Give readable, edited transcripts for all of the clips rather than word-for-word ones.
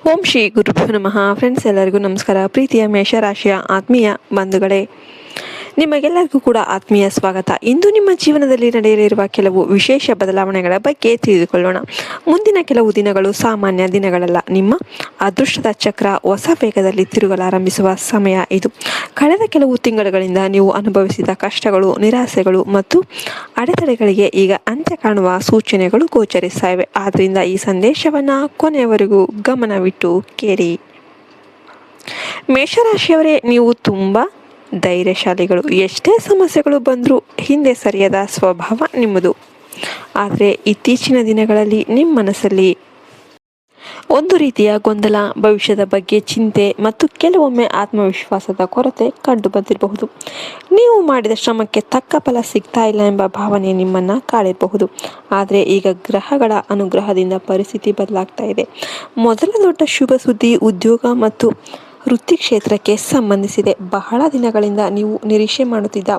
ಓಂ ಶ್ರೀ ಗುರುಭ್ಯೋ ನಮಃ. ಫ್ರೆಂಡ್ಸ್, ಎಲ್ಲರಿಗೂ ನಮಸ್ಕಾರ. ಪ್ರೀತಿಯ ಮೇಷರಾಶಿಯ ಆತ್ಮೀಯ ಬಂಧುಗಳೇ, ನಿಮಗೆಲ್ಲರಿಗೂ ಕೂಡ ಆತ್ಮೀಯ ಸ್ವಾಗತ. ಇಂದು ನಿಮ್ಮ ಜೀವನದಲ್ಲಿ ನಡೆಯಲಿರುವ ಕೆಲವು ವಿಶೇಷ ಬದಲಾವಣೆಗಳ ಬಗ್ಗೆ ತಿಳಿದುಕೊಳ್ಳೋಣ. ಮುಂದಿನ ಕೆಲವು ದಿನಗಳು ಸಾಮಾನ್ಯ ದಿನಗಳಲ್ಲ. ನಿಮ್ಮ ಅದೃಷ್ಟದ ಚಕ್ರ ಹೊಸ ವೇಗದಲ್ಲಿ ತಿರುಗಲಾರಂಭಿಸುವ ಸಮಯ ಇದು. ಕಳೆದ ಕೆಲವು ತಿಂಗಳುಗಳಿಂದ ನೀವು ಅನುಭವಿಸಿದ ಕಷ್ಟಗಳು, ನಿರಾಸೆಗಳು ಮತ್ತು ಅಡೆತಡೆಗಳಿಗೆ ಈಗ ಅಂತ್ಯ ಕಾಣುವ ಸೂಚನೆಗಳು ಗೋಚರಿಸ್ತಾ ಇವೆ. ಆದ್ದರಿಂದ ಈ ಸಂದೇಶವನ್ನು ಕೊನೆಯವರೆಗೂ ಗಮನವಿಟ್ಟು ಕೇಳಿ. ಮೇಷರಾಶಿಯವರೇ, ನೀವು ತುಂಬ ಧೈರ್ಯಶಾಲಿಗಳು. ಎಷ್ಟೇ ಸಮಸ್ಯೆಗಳು ಬಂದರೂ ಹಿಂದೆ ಸರಿಯದ ಸ್ವಭಾವ ನಿಮ್ಮದು. ಆದರೆ ಇತ್ತೀಚಿನ ದಿನಗಳಲ್ಲಿ ನಿಮ್ಮ ಮನಸ್ಸಲ್ಲಿ ಒಂದು ರೀತಿಯ ಗೊಂದಲ, ಭವಿಷ್ಯದ ಬಗ್ಗೆ ಚಿಂತೆ ಮತ್ತು ಕೆಲವೊಮ್ಮೆ ಆತ್ಮವಿಶ್ವಾಸದ ಕೊರತೆ ಕಂಡು ಬಂದಿರಬಹುದು. ನೀವು ಮಾಡಿದ ಶ್ರಮಕ್ಕೆ ತಕ್ಕ ಫಲ ಸಿಗ್ತಾ ಇಲ್ಲ ಎಂಬ ಭಾವನೆ ನಿಮ್ಮನ್ನು ಕಾಡಿರಬಹುದು. ಆದರೆ ಈಗ ಗ್ರಹಗಳ ಅನುಗ್ರಹದಿಂದ ಪರಿಸ್ಥಿತಿ ಬದಲಾಗ್ತಾ ಇದೆ. ಮೊದಲ ದೊಡ್ಡ ಶುಭ ಸುದ್ದಿ ಉದ್ಯೋಗ ಮತ್ತು ವೃತ್ತಿ ಕ್ಷೇತ್ರಕ್ಕೆ ಸಂಬಂಧಿಸಿದೆ. ಬಹಳ ದಿನಗಳಿಂದ ನೀವು ನಿರೀಕ್ಷೆ ಮಾಡುತ್ತಿದ್ದ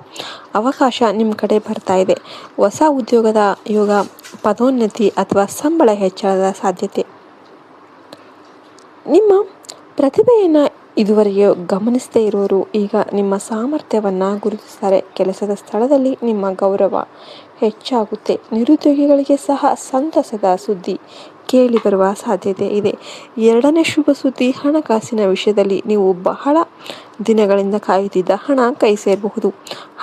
ಅವಕಾಶ ನಿಮ್ಮ ಕಡೆ ಬರ್ತಾ ಇದೆ. ಹೊಸ ಉದ್ಯೋಗದ ಯೋಗ, ಪದೋನ್ನತಿ ಅಥವಾ ಸಂಬಳ ಹೆಚ್ಚಳದ ಸಾಧ್ಯತೆ. ನಿಮ್ಮ ಪ್ರತಿಭೆಯನ್ನು ಇದುವರೆಗೆ ಗಮನಿಸದೇ ಇರೋರು ಈಗ ನಿಮ್ಮ ಸಾಮರ್ಥ್ಯವನ್ನು ಗುರುತಿಸ್ತಾರೆ. ಕೆಲಸದ ಸ್ಥಳದಲ್ಲಿ ನಿಮ್ಮ ಗೌರವ ಹೆಚ್ಚಾಗುತ್ತೆ. ನಿರುದ್ಯೋಗಿಗಳಿಗೆ ಸಹ ಸಂತಸದ ಸುದ್ದಿ ಕೇಳಿ ಬರುವ ಸಾಧ್ಯತೆ ಇದೆ. ಎರಡನೇ ಶುಭ ಸುದ್ದಿ, ಹಣಕಾಸಿನ ವಿಷಯದಲ್ಲಿ ನೀವು ಬಹಳ ದಿನಗಳಿಂದ ಕಾಯುತ್ತಿದ್ದ ಹಣ ಕೈ ಸೇರಬಹುದು.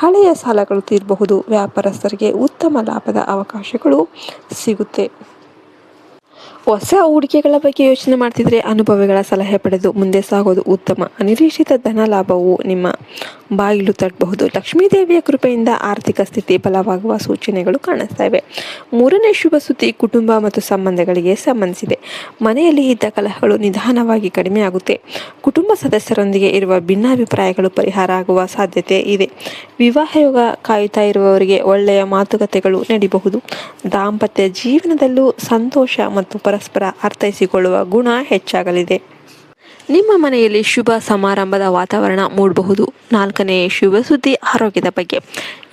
ಹಳೆಯ ಸಾಲಗಳು ತೀರಬಹುದು. ವ್ಯಾಪಾರಸ್ಥರಿಗೆ ಉತ್ತಮ ಲಾಭದ ಅವಕಾಶಗಳು ಸಿಗುತ್ತೆ. ಹೊಸ ಹೂಡಿಕೆಗಳ ಬಗ್ಗೆ ಯೋಚನೆ ಮಾಡ್ತಿದ್ರೆ ಅನುಭವಿಗಳ ಸಲಹೆ ಪಡೆದು ಮುಂದೆ ಸಾಗೋದು ಉತ್ತಮ. ಅನಿರೀಕ್ಷಿತ ಧನ ಲಾಭವು ನಿಮ್ಮ ಬಾಗಿಲು ತಟ್ಟಬಹುದು. ಲಕ್ಷ್ಮೀದೇವಿಯ ಕೃಪೆಯಿಂದ ಆರ್ಥಿಕ ಸ್ಥಿತಿ ಬಲವಾಗುವ ಸೂಚನೆಗಳು ಕಾಣಿಸ್ತಾ ಇವೆ. ಮೂರನೇ ಶುಭ ಸುದ್ದಿ ಕುಟುಂಬ ಮತ್ತು ಸಂಬಂಧಗಳಿಗೆ ಸಂಬಂಧಿಸಿದೆ. ಮನೆಯಲ್ಲಿ ಇದ್ದ ಕಲಹಗಳು ನಿಧಾನವಾಗಿ ಕಡಿಮೆಯಾಗುತ್ತೆ. ಕುಟುಂಬ ಸದಸ್ಯರೊಂದಿಗೆ ಇರುವ ಭಿನ್ನಾಭಿಪ್ರಾಯಗಳು ಪರಿಹಾರ ಆಗುವ ಸಾಧ್ಯತೆ ಇದೆ. ವಿವಾಹ ಯೋಗ ಕಾಯುತ್ತಾ ಇರುವವರಿಗೆ ಒಳ್ಳೆಯ ಮಾತುಕತೆಗಳು ನಡೆಯಬಹುದು. ದಾಂಪತ್ಯ ಜೀವನದಲ್ಲೂ ಸಂತೋಷ ಮತ್ತು ಪರಸ್ಪರ ಅರ್ಥೈಸಿಕೊಳ್ಳುವ ಗುಣ ಹೆಚ್ಚಾಗಲಿದೆ. ನಿಮ್ಮ ಮನೆಯಲ್ಲಿ ಶುಭ ಸಮಾರಂಭದ ವಾತಾವರಣ ಮೂಡಬಹುದು. ನಾಲ್ಕನೇ ಶುಭ ಸುದ್ದಿ ಆರೋಗ್ಯದ ಬಗ್ಗೆ.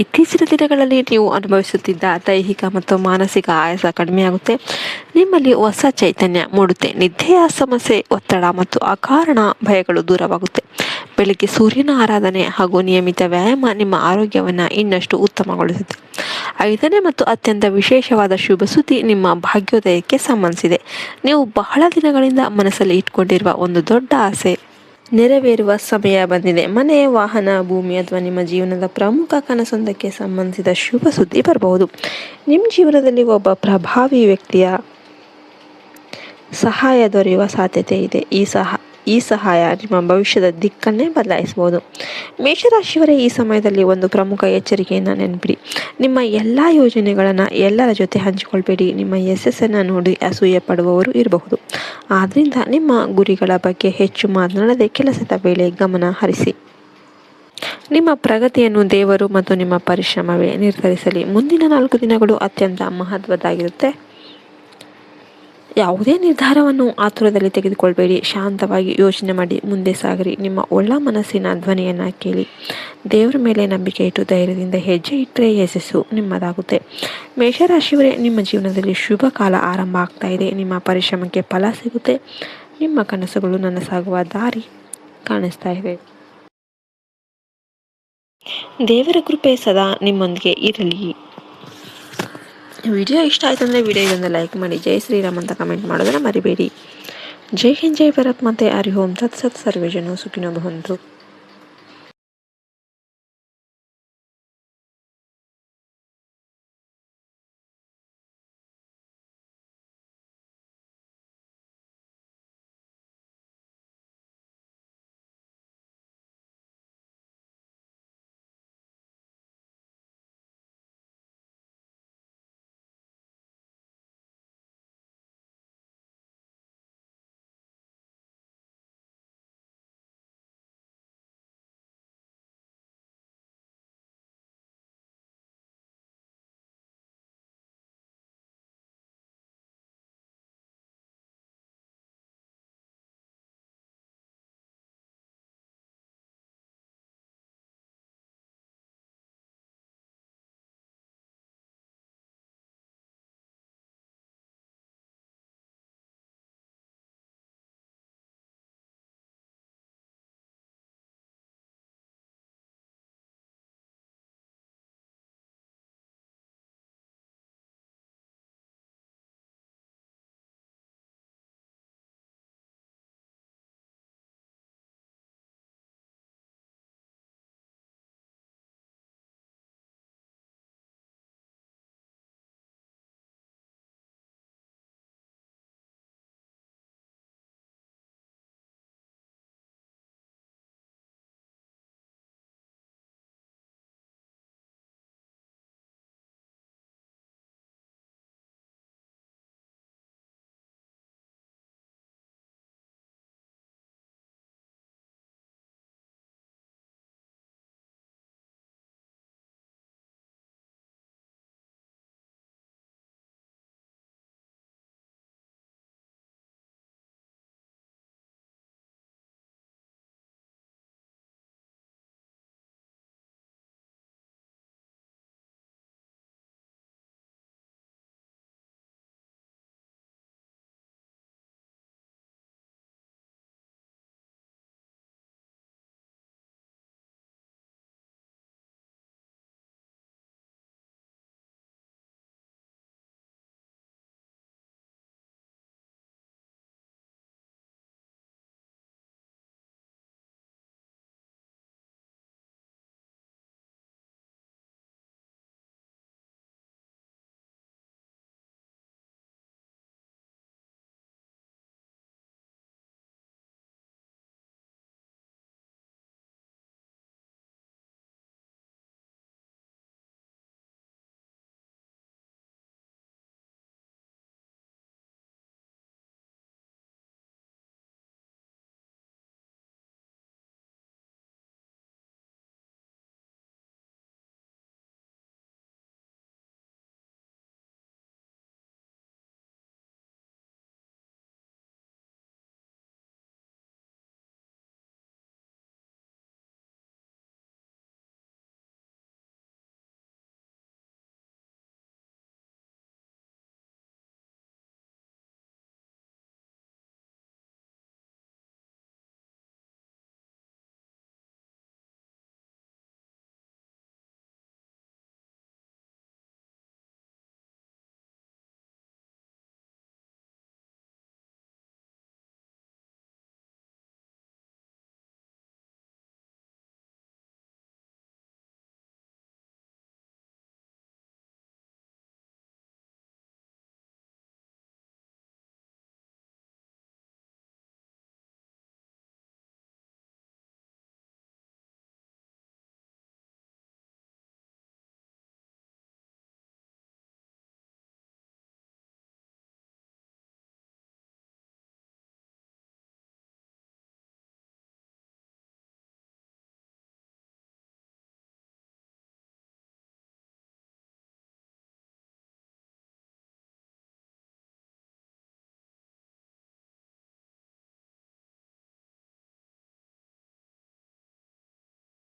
ಇತ್ತೀಚಿನ ದಿನಗಳಲ್ಲಿ ನೀವು ಅನುಭವಿಸುತ್ತಿದ್ದ ದೈಹಿಕ ಮತ್ತು ಮಾನಸಿಕ ಆಯಾಸ ಕಡಿಮೆಯಾಗುತ್ತೆ. ನಿಮ್ಮಲ್ಲಿ ಹೊಸ ಚೈತನ್ಯ ಮೂಡುತ್ತೆ. ನಿದ್ದೆಯ ಸಮಸ್ಯೆ, ಒತ್ತಡ ಮತ್ತು ಅಕಾರಣ ಭಯಗಳು ದೂರವಾಗುತ್ತೆ. ಬೆಳಿಗ್ಗೆ ಸೂರ್ಯನ ಆರಾಧನೆ ಹಾಗೂ ನಿಯಮಿತ ವ್ಯಾಯಾಮ ನಿಮ್ಮ ಆರೋಗ್ಯವನ್ನು ಇನ್ನಷ್ಟು ಉತ್ತಮಗೊಳಿಸುತ್ತೆ. ಐದನೇ ಮತ್ತು ಅತ್ಯಂತ ವಿಶೇಷವಾದ ಶುಭ ಸುದ್ದಿ ನಿಮ್ಮ ಭಾಗ್ಯೋದಯಕ್ಕೆ ಸಂಬಂಧಿಸಿದೆ. ನೀವು ಬಹಳ ದಿನಗಳಿಂದ ಮನಸ್ಸಲ್ಲಿ ಇಟ್ಕೊಂಡಿರುವ ಒಂದು ದೊಡ್ಡ ಆಸೆ ನೆರವೇರುವ ಸಮಯ ಬಂದಿದೆ. ಮನೆ, ವಾಹನ, ಭೂಮಿ ಅಥವಾ ನಿಮ್ಮ ಜೀವನದ ಪ್ರಮುಖ ಕನಸೊಂದಕ್ಕೆ ಸಂಬಂಧಿಸಿದ ಶುಭ ಸುದ್ದಿ ಬರಬಹುದು. ನಿಮ್ಮ ಜೀವನದಲ್ಲಿ ಒಬ್ಬ ಪ್ರಭಾವಿ ವ್ಯಕ್ತಿಯ ಸಹಾಯ ದೊರೆಯುವ ಸಾಧ್ಯತೆ ಇದೆ. ಈ ಸಹಾಯ ನಿಮ್ಮ ಭವಿಷ್ಯದ ದಿಕ್ಕನ್ನೇ ಬದಲಾಯಿಸಬಹುದು. ಮೇಷರಾಶಿಯವರೇ, ಈ ಸಮಯದಲ್ಲಿ ಒಂದು ಪ್ರಮುಖ ಎಚ್ಚರಿಕೆಯನ್ನು ನೆನಪಿಡಿ. ನಿಮ್ಮ ಎಲ್ಲ ಯೋಜನೆಗಳನ್ನು ಎಲ್ಲರ ಜೊತೆ ಹಂಚಿಕೊಳ್ಬೇಡಿ. ನಿಮ್ಮ ಯಶಸ್ಸನ್ನು ನೋಡಿ ಅಸೂಯೆ ಪಡುವವರು ಇರಬಹುದು. ಆದ್ದರಿಂದ ನಿಮ್ಮ ಗುರಿಗಳ ಬಗ್ಗೆ ಹೆಚ್ಚು ಮಾತನಾಡದೆ ಕೆಲಸದ ವೇಳೆ ಗಮನ ಹರಿಸಿ. ನಿಮ್ಮ ಪ್ರಗತಿಯನ್ನು ದೇವರು ಮತ್ತು ನಿಮ್ಮ ಪರಿಶ್ರಮವೇ ನಿರ್ಧರಿಸಲಿ. ಮುಂದಿನ 4 ದಿನಗಳು ಅತ್ಯಂತ ಮಹತ್ವದ್ದಾಗಿರುತ್ತೆ. ಯಾವುದೇ ನಿರ್ಧಾರವನ್ನು ಆತುರದಲ್ಲಿ ತೆಗೆದುಕೊಳ್ಬೇಡಿ. ಶಾಂತವಾಗಿ ಯೋಚನೆ ಮಾಡಿ ಮುಂದೆ ಸಾಗಿರಿ. ನಿಮ್ಮ ಒಳ್ಳ ಮನಸ್ಸಿನ ಧ್ವನಿಯನ್ನು ಕೇಳಿ. ದೇವರ ಮೇಲೆ ನಂಬಿಕೆ ಇಟ್ಟು ಧೈರ್ಯದಿಂದ ಹೆಜ್ಜೆ ಇಟ್ಟರೆ ಯಶಸ್ಸು ನಿಮ್ಮದಾಗುತ್ತೆ. ಮೇಷರಾಶಿಯವರೇ, ನಿಮ್ಮ ಜೀವನದಲ್ಲಿ ಶುಭ ಕಾಲ ಆರಂಭ ಆಗ್ತಾ ಇದೆ. ನಿಮ್ಮ ಪರಿಶ್ರಮಕ್ಕೆ ಫಲ ಸಿಗುತ್ತೆ. ನಿಮ್ಮ ಕನಸುಗಳು ನನಸಾಗುವ ದಾರಿ ಕಾಣಿಸ್ತಾ ಇದೆ. ದೇವರ ಕೃಪೆ ಸದಾ ನಿಮ್ಮೊಂದಿಗೆ ಇರಲಿ. ವಿಡಿಯೋ ಇಷ್ಟ ಆಯ್ತು ಅಂದರೆ ವಿಡಿಯೋಗೊಂದು ಲೈಕ್ ಮಾಡಿ. ಜೈ ಶ್ರೀರಾಮ್ ಅಂತ ಕಮೆಂಟ್ ಮಾಡೋದನ್ನು ಮರಿಬೇಡಿ. ಜೈ ಹಿಂದ್, ಜೈ ಭಾರತ್ ಮಾತೆ. ಹರಿ ಓಂ ತತ್ಸತ್. ಸರ್ವೇ ಜನ ಸುಖಿನೋ ಭವಂತು.